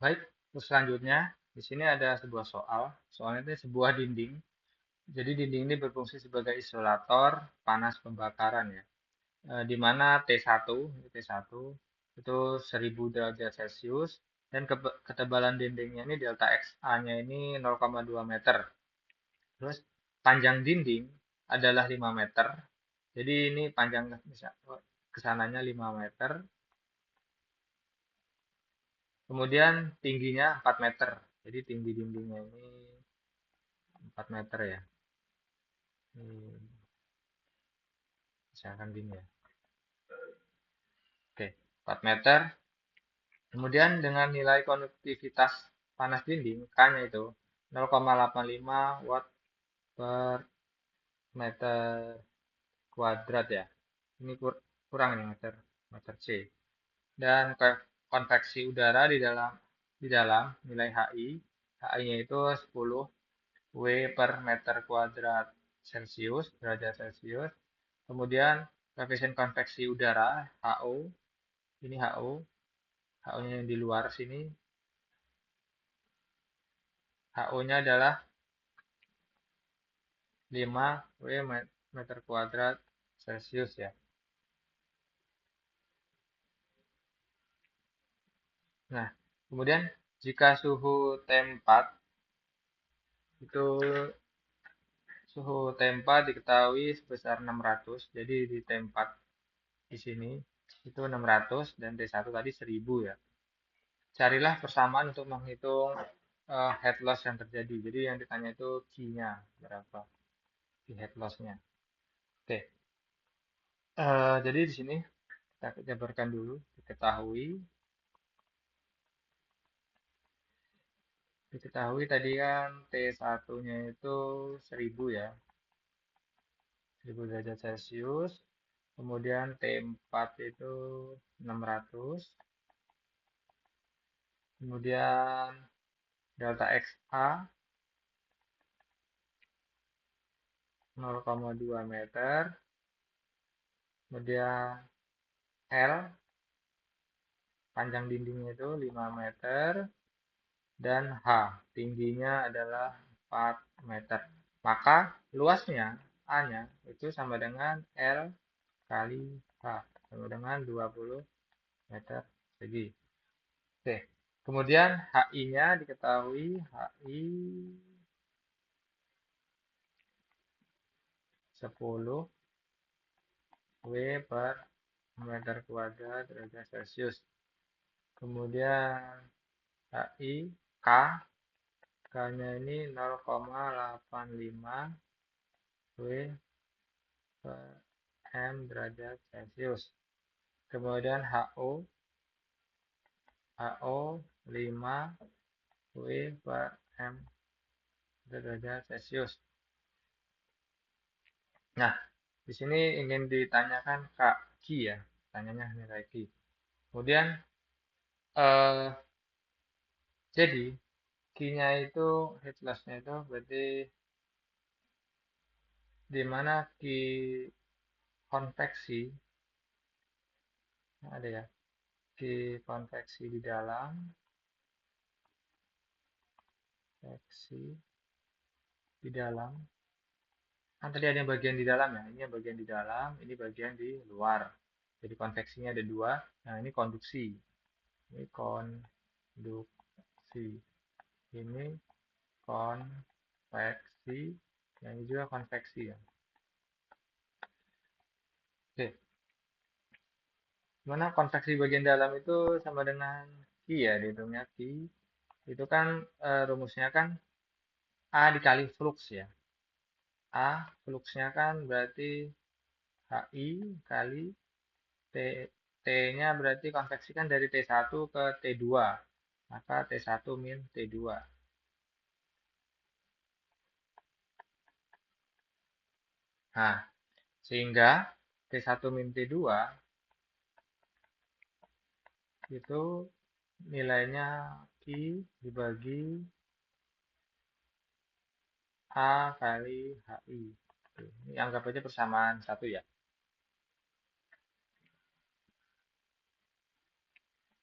Baik, terus selanjutnya di sini ada sebuah soal. Soalnya itu sebuah dinding. Jadi dinding ini berfungsi sebagai isolator panas pembakaran ya. Di mana T1 itu 1000 derajat Celcius dan ketebalan dindingnya ini delta XA-nya ini 0,2 meter. Terus panjang dinding adalah 5 meter. Jadi ini panjang kesananya 5 meter. Kemudian tingginya 4 meter. Jadi tinggi dindingnya ini 4 meter ya. Misalkan gini ya. Oke, 4 meter. Kemudian dengan nilai konduktivitas panas dinding, K-nya itu 0,85 watt per meter kuadrat ya. Ini kurang nih meter C. Dan konveksi udara di dalam nilai HI, HI-nya itu 10 W per meter kuadrat Celcius, derajat Celcius. Kemudian koefisien konveksi udara HO, ini HO, HO-nya yang di luar sini, HO-nya adalah 5 W meter kuadrat Celcius ya. Nah, kemudian jika suhu T4 itu suhu T4 diketahui sebesar 600, jadi di T4 di sini itu 600 dan T1 tadi 1000 ya. Carilah persamaan untuk menghitung head loss yang terjadi. Jadi yang ditanya itu Q-nya berapa, Q head loss-nya. Oke, jadi di sini kita jabarkan dulu. Diketahui tadi kan T1-nya itu 1000 ya, 1000 derajat Celcius. Kemudian T4 itu 600. Kemudian delta XA 0,2 meter. Kemudian L, panjang dindingnya itu 5 meter. Dan H, tingginya adalah 4 meter. Maka luasnya, A-nya, itu sama dengan L kali H, sama dengan 20 meter persegi. Oke, kemudian HI-nya diketahui, HI 10 W per meter kuadrat derajat Celcius. Kemudian HI K, K-nya ini 0,85 W per M derajat Celcius. Kemudian HO 5 W per M derajat Celcius. Nah, di sini ingin ditanyakan Q ya, tanyanya nilai Q. Kemudian jadi Q-nya itu heat loss-nya itu berarti di mana Q konveksi ada ya, Q konveksi di dalam, konveksi di dalam. Kan tadi ada yang bagian di dalam ya, ini yang bagian di dalam, ini bagian di luar. Jadi konveksinya ada dua, nah ini konduksi. Ini konduksi. Ini konveksi, yang ini juga konveksi ya. Oke, mana konveksi bagian dalam itu sama dengan Q ya, dihitungnya Q. Itu kan rumusnya kan A dikali flux ya. A, fluxnya kan berarti HI kali T, T-nya berarti konveksi kan dari T1 ke T2. Maka T1 min T2. Nah, sehingga T1 min T2 itu nilainya Q dibagi A kali HI. Ini anggap aja persamaan satu ya.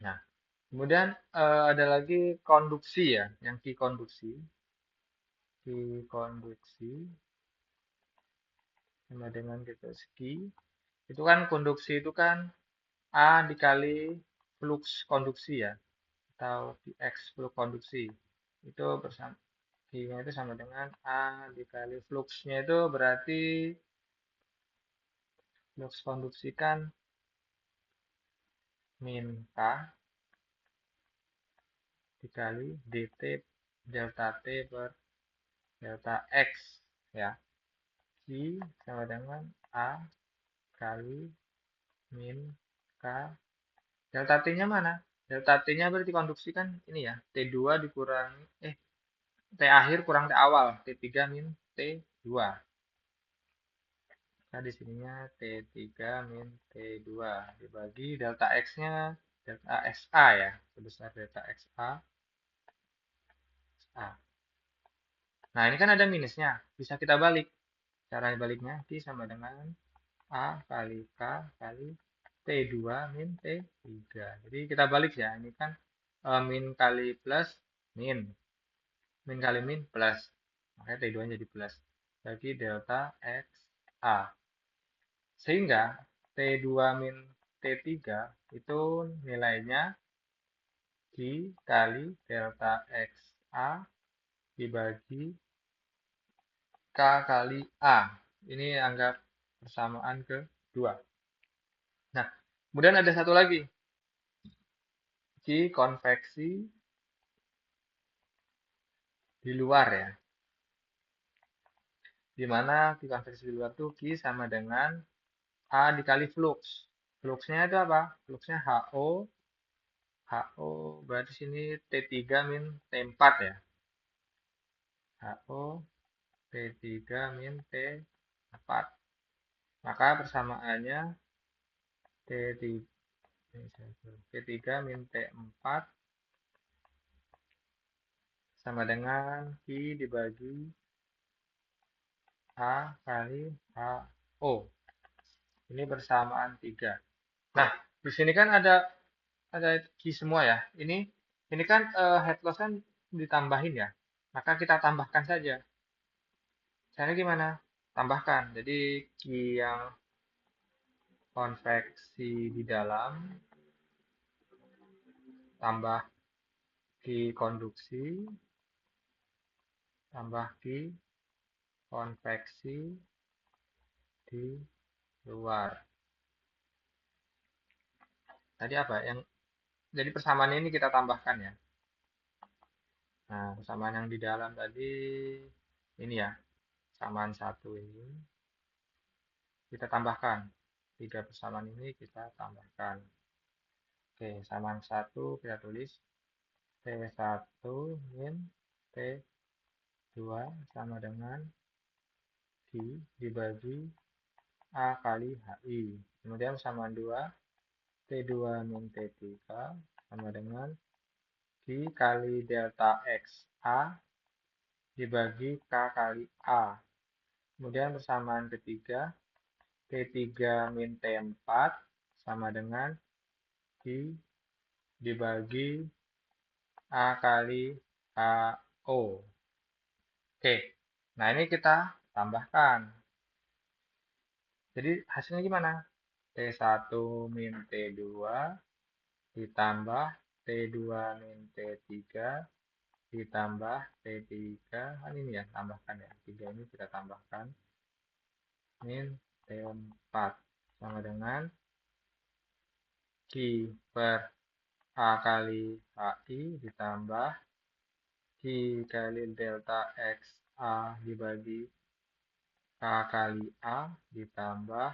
Nah, Kemudian ada lagi konduksi ya, yang Q konduksi. Q konduksi sama dengan gitu Q. Itu kan konduksi itu kan A dikali flux konduksi ya, atau X flux konduksi. Itu bersama Q-nya itu sama dengan A dikali fluxnya itu berarti flux konduksi kan min K dikali dt delta T per delta X ya. Q sama dengan A kali min K. Delta T-nya mana? Delta T-nya berarti konduksi kan ini ya. T2 dikurangi, T akhir kurang T awal. T3 min T2. Nah, di sininya T3 min T2 dibagi delta X-nya, delta XA ya. Sebesar delta XA. Nah, ini kan ada minusnya. Bisa kita balik. Cara baliknya, Q sama dengan A kali K kali T2 min T3. Jadi kita balik ya. Ini kan min kali plus min. Min kali min plus. Makanya T2 jadi plus. Bagi delta XA. Sehingga T2 min T3 itu nilainya Q kali delta XA dibagi K kali A. Ini anggap persamaan kedua. Nah, kemudian ada satu lagi. Q konveksi di luar ya. Di mana Q konveksi di luar itu Q sama dengan A dikali flux. Fluxnya itu apa? Fluxnya HO. HO berarti sini T3 min T4 ya. HO T3 min T4. Maka persamaannya T3 min T4 sama dengan Q dibagi A kali HO. Ini bersamaan 3. Nah, di sini kan ada Q semua ya. Ini kan head loss kan ditambahin ya. Maka kita tambahkan saja. Caranya gimana? Tambahkan. Jadi Q yang konveksi di dalam tambah Q konduksi tambah Q konveksi di luar. Tadi apa? Jadi persamaan ini kita tambahkan ya. Nah, persamaan yang di dalam tadi ini ya. Persamaan 1 ini kita tambahkan. 3 persamaan ini kita tambahkan. Oke, samaan 1 kita tulis T1 min T2 sama dengan Q dibagi A kali HI. Kemudian persamaan 2 T2 min T3 sama dengan Q kali delta XA dibagi K kali A. Kemudian persamaan ketiga T3 min T4 sama dengan Q dibagi A kali HO. Oke, nah ini kita tambahkan. Jadi hasilnya gimana? T1 min T2 ditambah T2 min T3 ditambah T3. Kan ini ya, tambahkan ya. 3 ini kita tambahkan. Min T4 sama dengan Q per A kali HI ditambah Q kali delta XA dibagi K kali A ditambah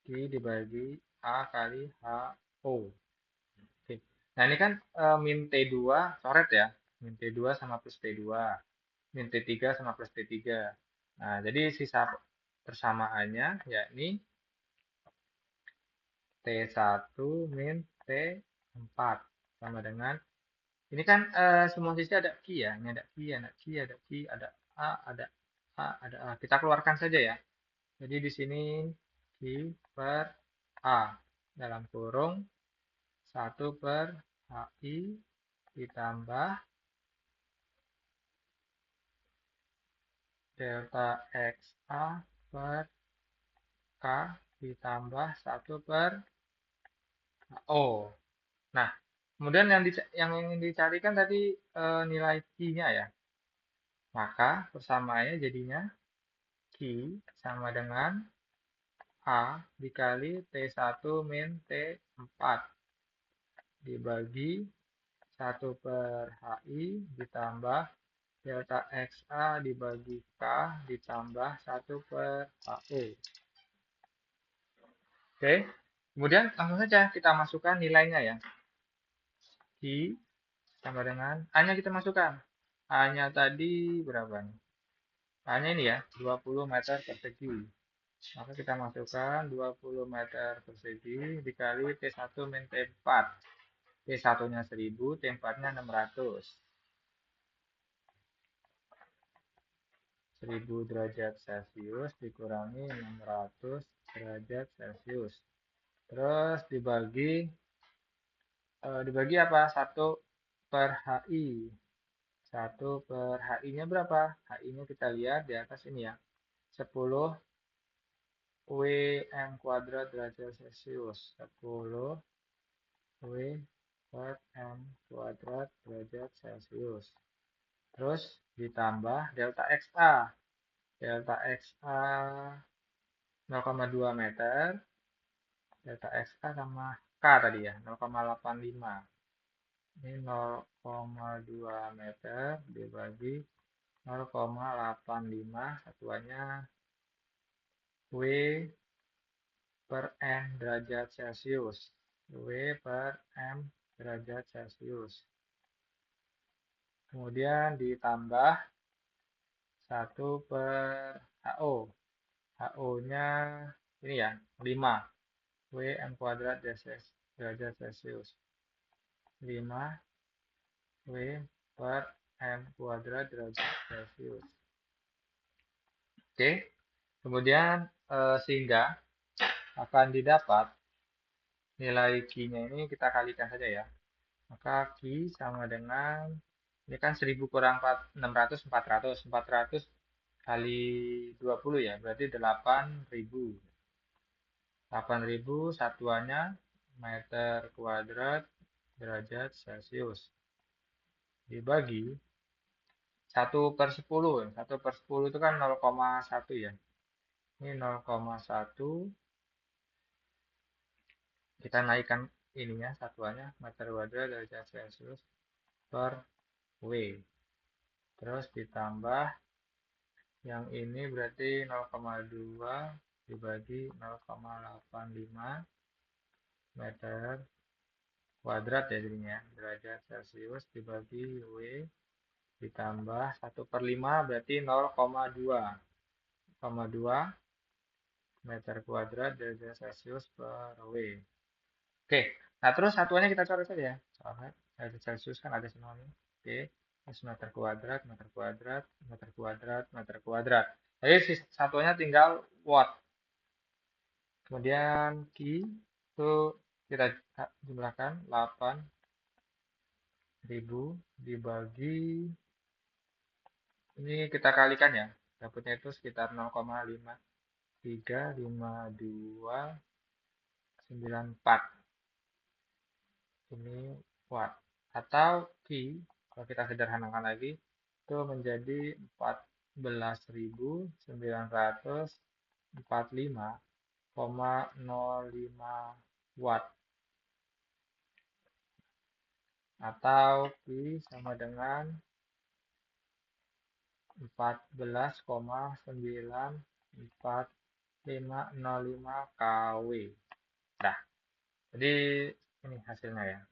Q dibagi A kali HO. Oke. Nah ini kan min T2 coret ya. Min T2 sama plus T2. Min T3 sama plus T3. Nah jadi sisa persamaannya yakni T1 min T4 sama dengan ini kan semua sisi ada Q ya. Ini ada Q, ada Q, ada Q, ada A, ada A, ada A. Kita keluarkan saja ya. Jadi di sini Q per A dalam kurung 1 per HI ditambah delta XA per K ditambah 1 per O. Nah, kemudian yang ingin dicarikan tadi nilai Q-nya ya. Maka persamaannya jadinya Q sama dengan A dikali T1 min T4 dibagi 1 per HI ditambah delta XA dibagi K ditambah 1 per HO. Oke, kemudian langsung saja kita masukkan nilainya ya. Q sama dengan A-nya kita masukkan. A-nya tadi berapa nih? A-nya ini ya, 20 meter persegi. Maka kita masukkan 20 meter persegi dikali T1 min T4. T1-nya 1000, T4-nya 600. 1000 derajat Celcius dikurangi 600 derajat Celcius. Terus dibagi apa? 1 per HI. 1 per HI-nya berapa? HI-nya kita lihat di atas ini ya. 10 WM kuadrat derajat Celcius. 10 W per M kuadrat derajat Celcius. Terus ditambah delta XA. Delta XA 0,2 meter. Delta XA sama K tadi ya, 0,85. Ini 0,2 meter dibagi 0,85 satuannya W per M derajat Celcius. W per M derajat Celcius. Kemudian ditambah 1 per HO. HO-nya ini ya, 5. W M kuadrat derajat Celcius. 5 W per M kuadrat derajat Celcius. Oke, kemudian sehingga akan didapat nilai Q-nya ini kita kalikan saja ya. Maka Q sama dengan, ini kan 1000 kurang 600, 400. 400 kali 20 ya, berarti 8000. 8000 satuannya meter kuadrat derajat Celcius. Dibagi 1 per 10. 1 per 10 itu kan 0,1 ya. Ini 0,1. Kita naikkan ininya satuannya meter kuadrat derajat Celcius per W. Terus ditambah yang ini berarti 0,2 dibagi 0,85 meter kuadrat ya jadinya derajat Celcius dibagi W ditambah 1 per 5 berarti 0,2 meter kuadrat derajat Celcius per W. Oke, nah terus satuannya kita coret saja ya. Coret derajat Celcius kan ada semua nih. Oke, terus meter kuadrat, meter kuadrat, meter kuadrat, meter kuadrat. Jadi satuannya tinggal watt. Kemudian Q itu kita jumlahkan 8000 dibagi, ini kita kalikan ya, dapatnya itu sekitar 0,535294. Ini watt. Atau Q, kalau kita sederhanakan lagi, itu menjadi 14.945,05 watt. Atau Q sama dengan 14,94505 kW. Nah, jadi ini hasilnya ya.